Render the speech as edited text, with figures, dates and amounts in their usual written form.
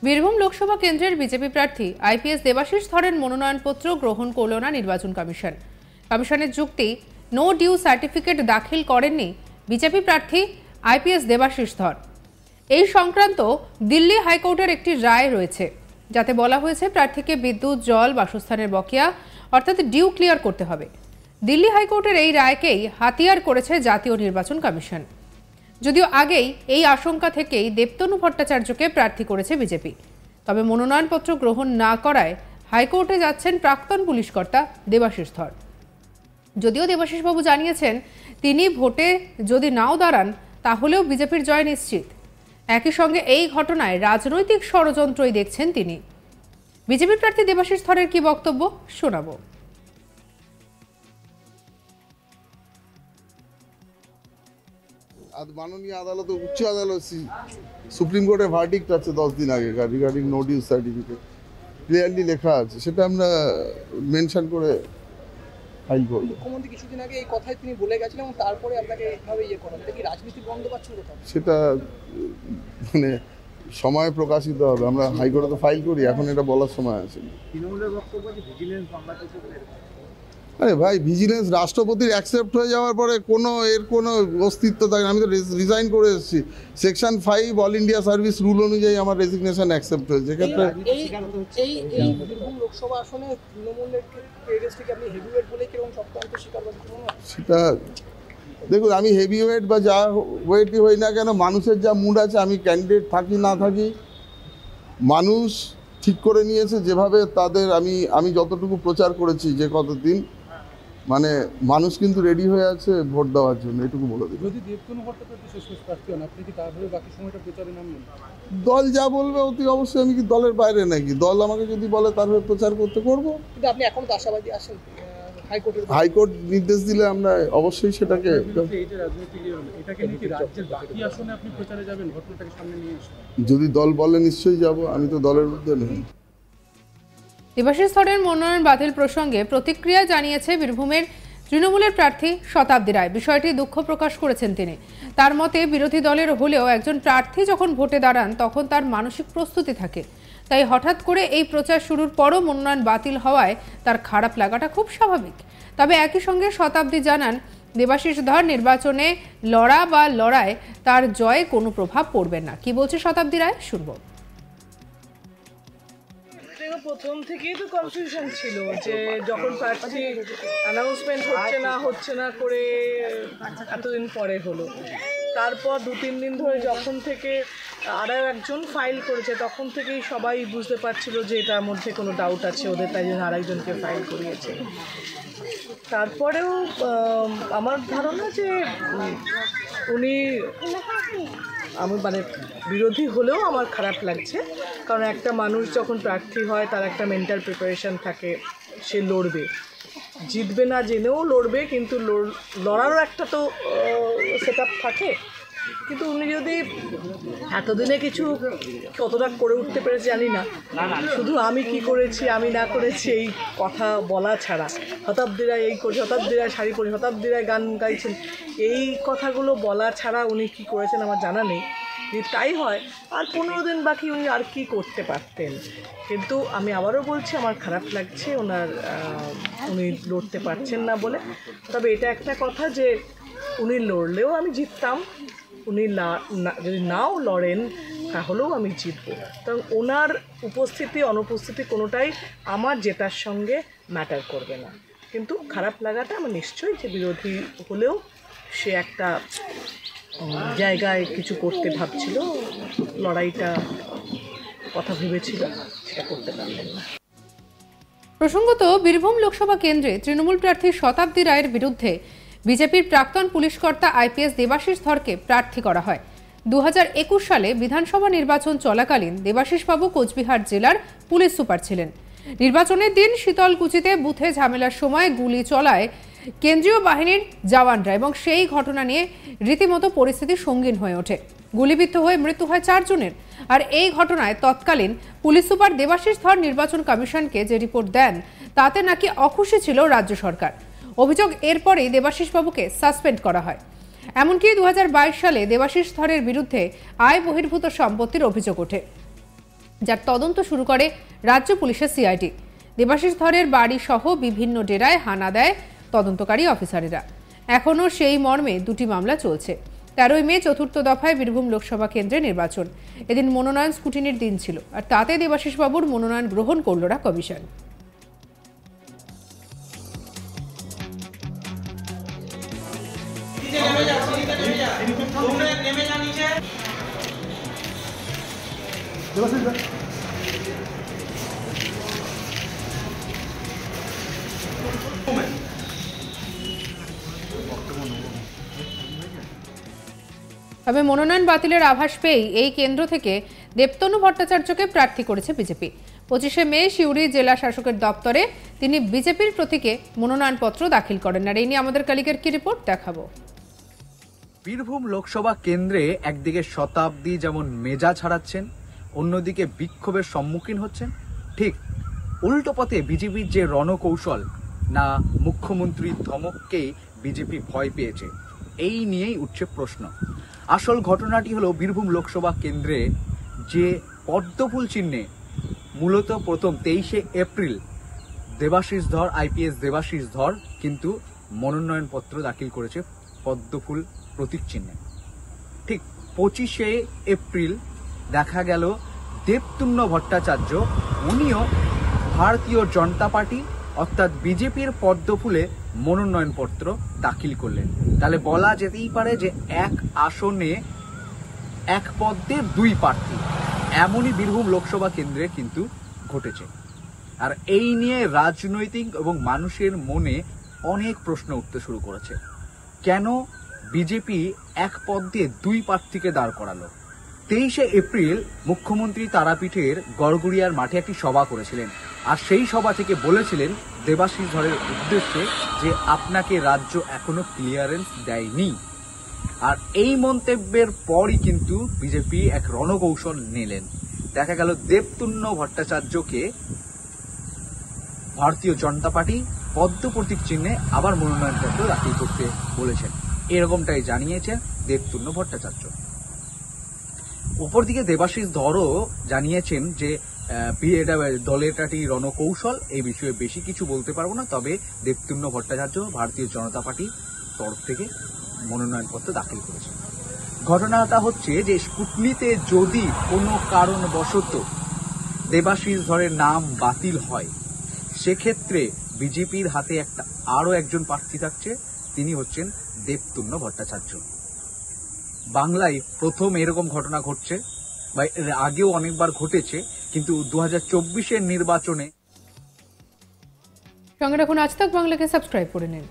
বীরভূম লোকসভা কেন্দ্রের বিজেপি প্রার্থী আইপিএস দেবাশিস ধরের মনোনয়নপত্র গ্রহণ করল না নির্বাচন কমিশন। কমিশনের যুক্তি, নো ডিউ সার্টিফিকেট দাখিল করেননি বিজেপি প্রার্থী আইপিএস দেবাশিস ধর। এই সংক্রান্ত দিল্লি হাইকোর্টের একটি রায় রয়েছে, যাতে বলা হয়েছে প্রার্থীকে বিদ্যুৎ, জল, বাসস্থানের বকেয়া অর্থাৎ ডিউ ক্লিয়ার করতে হবে। দিল্লি হাইকোর্টের এই রায়কেই হাতিয়ার করেছে জাতীয় নির্বাচন কমিশন। যদিও আগেই এই আশঙ্কা থেকেই দেবতনু ভট্টাচার্যকে প্রার্থী করেছে বিজেপি, তবে মনোনয়নপত্র গ্রহণ না করায় হাইকোর্টে যাচ্ছেন প্রাক্তন পুলিশ কর্তা দেবাশিস ধর। যদিও দেবাশিসবাবু জানিয়েছেন, তিনি ভোটে যদি নাও দাঁড়ান তাহলেও বিজেপির জয় নিশ্চিত। একই সঙ্গে এই ঘটনায় রাজনৈতিক ষড়যন্ত্রই দেখছেন তিনি। বিজেপি প্রার্থী দেবাশিস ধরের কি বক্তব্য শোনাবো। মাননীয় আদালত, উচ্চ আদালত, সুপ্রিম কোর্টের ভার্ডিক্ট আছে 10 দিন আগে regarding no due certificate, clearly লেখা আছে, সেটা আমরা মেনশন করে ফাইল করব। মুখ্যমন্ত্রী কিছুদিন আগে এই কথাই তিনি বলে গেছিলেন এবং তারপরে আপনাকে এইভাবে করেন, এটা কি রাজনীতি বন্ধ পাচ্ছেন কোথাও? সেটা মানে সময় প্রকাশিত হবে। আমরা হাইকোর্টে তো ফাইল করি, এখন এটা বলার সময় আছে। তৃণমূলের বক্তব্য যে ভিজিলেন্স বাংলাদেশে, আরে ভাই, ভিজিলেন্স রাষ্ট্রপতির অ্যাকসেপ্ট হয়ে যাওয়ার পরে এর কোনো অস্তিত্ব থাকে না। আমি তো রিজাইন করে এসেছি, section 5 all India service rule অনুযায়ী আমার রেজিগনেশন অ্যাকসেপ্ট হয়েছে। এক্ষেত্রে এই বীরভূম লোকসভা আসনে তৃণমূলের থেকে আপনি হেভিওয়েট বলে কিরকম চক্রান্ত শিকার করছেন? সেটা দেখুন, আমি হেভি ওয়েট বা যা ওয়েটই হই না কেন, মানুষের যা মুড আছে, আমি ক্যান্ডিডেট থাকি না থাকি, মানুষ ঠিক করে নিয়েছে যেভাবে তাদের আমি যতটুকু প্রচার করেছি যে কতদিন, মানে মানুষ কিন্তু রেডি হয়ে আছে ভোট দেওয়ার জন্য, এটুকু বলে দিই। যদি দেবতনু ভট্টাচার্য শেষমেশ প্রার্থী হন, আপনি কি তারপরে বাকি সময়টা প্রচারে নামবেন? দল যা বলবে অতি অবশ্যই। আমি কি দলের বাইরে নাকি? দল আমাকে যদি বলে তারপরে প্রচার করবো। কিন্তু আপনি এখন তো আশাবাদী আছেন, হাইকোর্ট নির্দেশ দিলে আমরা অবশ্যই সেটাকে। যদি দল বলে নিশ্চয়ই যাব, আমি তো দলের বিরুদ্ধে নেই। দেবাশিস ধরের মনোনয়ন বাতিল প্রসঙ্গে প্রতিক্রিয়া জানিয়েছে বীরভূমের তৃণমূলের প্রার্থী শতাব্দী রায়। বিষয়টি দুঃখ প্রকাশ করেছেন তিনি। তার মতে, বিরোধী দলের হলেও একজন প্রার্থী যখন ভোটে দাঁড়ান তখন তার মানসিক প্রস্তুতি থাকে, তাই হঠাৎ করে এই প্রচার শুরুর পরও মনোনয়ন বাতিল হওয়ায় তার খারাপ লাগাটা খুব স্বাভাবিক। তবে একই সঙ্গে শতাব্দী জানান, দেবাশিস ধর নির্বাচনে লড়ায় তার জয়ে কোনো প্রভাব পড়বে না। কি বলছে শতাব্দী রায়, শুনবো। প্রথম থেকেই তো কনফিউশন ছিল যে যখন প্রার্থী অ্যানাউন্সমেন্ট হচ্ছে না করে এতদিন পরে হলো, তারপর 2-3 দিন ধরে যখন থেকে আরও একজন ফাইল করেছে তখন থেকেই সবাই বুঝতে পারছিল যে এটার মধ্যে কোনো ডাউট আছে ওদের, তাই জন্য আরেকজনকে ফাইল করিয়েছে। তারপরেও আমার ধারণা যে উনি, আমি মানে বিরোধী হলেও আমার খারাপ লাগছে, কারণ একটা মানুষ যখন প্রার্থী হয় তার একটা মেন্টাল প্রিপারেশান থাকে, সে লড়বে, জিতবে না জেনেও লড়বে, কিন্তু লড়ারও একটা তো সেট আপ থাকে। কিন্তু উনি যদি এতদিনে কিছু কতটা করে উঠতে পেরেছে জানি না, শুধু আমি কি করেছি আমি না করেছি এই কথা বলা ছাড়া, শতাব্দীরা এই করছে, শতাব্দীরা শাড়ি পরে, শতাব্দীরা গান গাইছেন, এই কথাগুলো বলা ছাড়া উনি কি করেছেন আমার জানা নেই। যদি তাই হয়, আর 15 দিন বাকি, উনি আর কি করতে পারতেন। কিন্তু আমি আবারও বলছি, আমার খারাপ লাগছে উনি লড়তে পারছেন না বলে। তবে এটা একটা কথা যে উনি লড়লেও আমি জিততাম, উনি যদি নাও লড়েন তাহলেও আমি জিতবো, কারণ ওনার উপস্থিতি অনুপস্থিতি কোনোটাই আমার জেতার সঙ্গে ম্যাটার করবে না। কিন্তু খারাপ লাগাটা আমার নিশ্চয়ই, যে বিরোধী হলেও সে একটা জায়গায় কিছু করতে ভাবছিল, লড়াইটা কথা ভেবেছিল, সেটা করতে পারলেন না। প্রসঙ্গত, বীরভূম লোকসভা কেন্দ্রে তৃণমূল প্রার্থী শতাব্দী রায়ের বিরুদ্ধে বিজেপির প্রাক্তন পুলিশ কর্তা আইপিএস দেবাশিস ধরকে প্রার্থী করা হয়। 2021 সালে বিধানসভা নির্বাচন চলাকালীন দেবাশিসবাবু কোচবিহার জেলার পুলিশ সুপার ছিলেন। নির্বাচনের দিন শীতলকুচিতে বুথে ঝামেলার সময় গুলি চলায় কেন্দ্রীয় বাহিনীর জওয়ানরা, এবং সেই ঘটনা নিয়ে রীতিমতো পরিস্থিতি সঙ্গীন হয়ে ওঠে। গুলিবিদ্ধ হয়ে মৃত্যু হয় 4 জনের। আর এই ঘটনায় তৎকালীন পুলিশ সুপার দেবাশিস ধর নির্বাচন কমিশনকে যে রিপোর্ট দেন তাতে নাকি অখুশি ছিল রাজ্য সরকার। অভিযোগ, এরপরেই দেবাশিসবাবুকে সাসপেন্ড করা হয়। এমনকি 2022 সালে দেবাশিস ধরের বিরুদ্ধে আয় বহির্ভূত সম্পত্তির অভিযোগ ওঠে। যার তদন্ত শুরু করে রাজ্য পুলিশের সিআইডি। দেবাশিস ধরের বাড়ি সহ বিভিন্ন ডেরায় হানা দেয় তদন্তকারী অফিসারেরা। এখনও সেই মর্মে 2টি মামলা চলছে। 13ই মে চতুর্থ দফায় বীরভূম লোকসভা কেন্দ্রে নির্বাচন। এদিন মনোনয়ন স্কুটিনির দিন ছিল, আর তাতে দেবাশিস বাবুর মনোনয়ন গ্রহণ করল না কমিশন। তবে মনোনয়ন বাতিলের আভাস পেয়েই এই কেন্দ্র থেকে দেবতনু ভট্টাচার্যকে প্রার্থী করেছে বিজেপি। 25শে মে সিউড়ি জেলা শাসকের দপ্তরে তিনি বিজেপির প্রতীকে মনোনয়নপত্র দাখিল করেন। আর এই নিয়ে আমাদের কালিকের কি রিপোর্ট দেখাবো। বীরভূম লোকসভা কেন্দ্রে একদিকে শতাব্দী যেমন মেজা ছাড়াচ্ছেন, অন্যদিকে বিক্ষোভের সম্মুখীন হচ্ছেন, ঠিক উল্টো পথে বিজেপির যে রণকৌশল, না মুখ্যমন্ত্রীর ধমককেই বিজেপি ভয় পেয়েছে, এই নিয়েই উঠছে প্রশ্ন। আসল ঘটনাটি হলো বীরভূম লোকসভা কেন্দ্রে যে পদ্মফুল চিহ্নে মূলত প্রথম 23শে এপ্রিল দেবাশিস ধর, আইপিএস দেবাশিস ধর কিন্তু মনোনয়নপত্র দাখিল করেছে পদ্মফুল প্রতীক চিহ্নে। ঠিক 25শে এপ্রিল দেখা গেল দেবতুন্য ভট্টাচার্য, উনিও ভারতীয় জনতা পার্টি অর্থাৎ বিজেপির পদ্মফুলে মনোনয়নপত্র দাখিল করলেন। তাহলে বলা যেতেই পারে যে এক আসনে এক পদে 2 প্রার্থী, এমনই বীরভূম লোকসভা কেন্দ্রে কিন্তু ঘটেছে। আর এই নিয়ে রাজনৈতিক এবং মানুষের মনে অনেক প্রশ্ন উঠতে শুরু করেছে। কেন বিজেপি এক পদে 2 প্রার্থীকে দাঁড় করালো? 23শে এপ্রিল মুখ্যমন্ত্রী তারাপীঠের গড়গুড়িয়ার মাঠে একটি সভা করেছিলেন, আর সেই সভা থেকে বলেছিলেন দেবাশিস ধরের উদ্দেশ্যে যে আপনাকে রাজ্য এখনো ক্লিয়ারেন্স দেয়নি। আর এই মন্তব্যের পরই কিন্তু বিজেপি এক রণকৌশল নিলেন। দেখা গেল দেবতুন্য ভট্টাচার্যকে ভারতীয় জনতা পার্টি পদ্ম প্রতীক চিহ্নে আবার মনোনয়নপত্র দাখিল করতে বলেছেন, এরকমটাই জানিয়েছেন দেবতুন্য ভট্টাচার্য। অপরদিকে দেবাশিস ধরও জানিয়েছেন যে দলের একটি রণকৌশল, এই বিষয়ে বেশি কিছু বলতে পারবো না, তবে দেবতুন্য ভট্টাচার্য ভারতীয় জনতা পার্টির তরফ থেকে মনোনয়নপত্র দাখিল করেছে। ঘটনাটা হচ্ছে যে স্কুটনিতে যদি কোনো কারণবশত দেবাশিস ধরের নাম বাতিল হয়, সেক্ষেত্রে বিজেপির হাতে আরো একজন প্রার্থী থাকছে, তিনি হচ্ছেন দেবতুন্য ভট্টাচার্য। বাংলায় প্রথম এরকম ঘটনা ঘটছে, বা এর আগেও অনেকবার ঘটেছে, কিন্তু 2024-এর নির্বাচনে। সঙ্গে রাখুন আজ তাক বাংলাকে, সাবস্ক্রাইব করে নিন।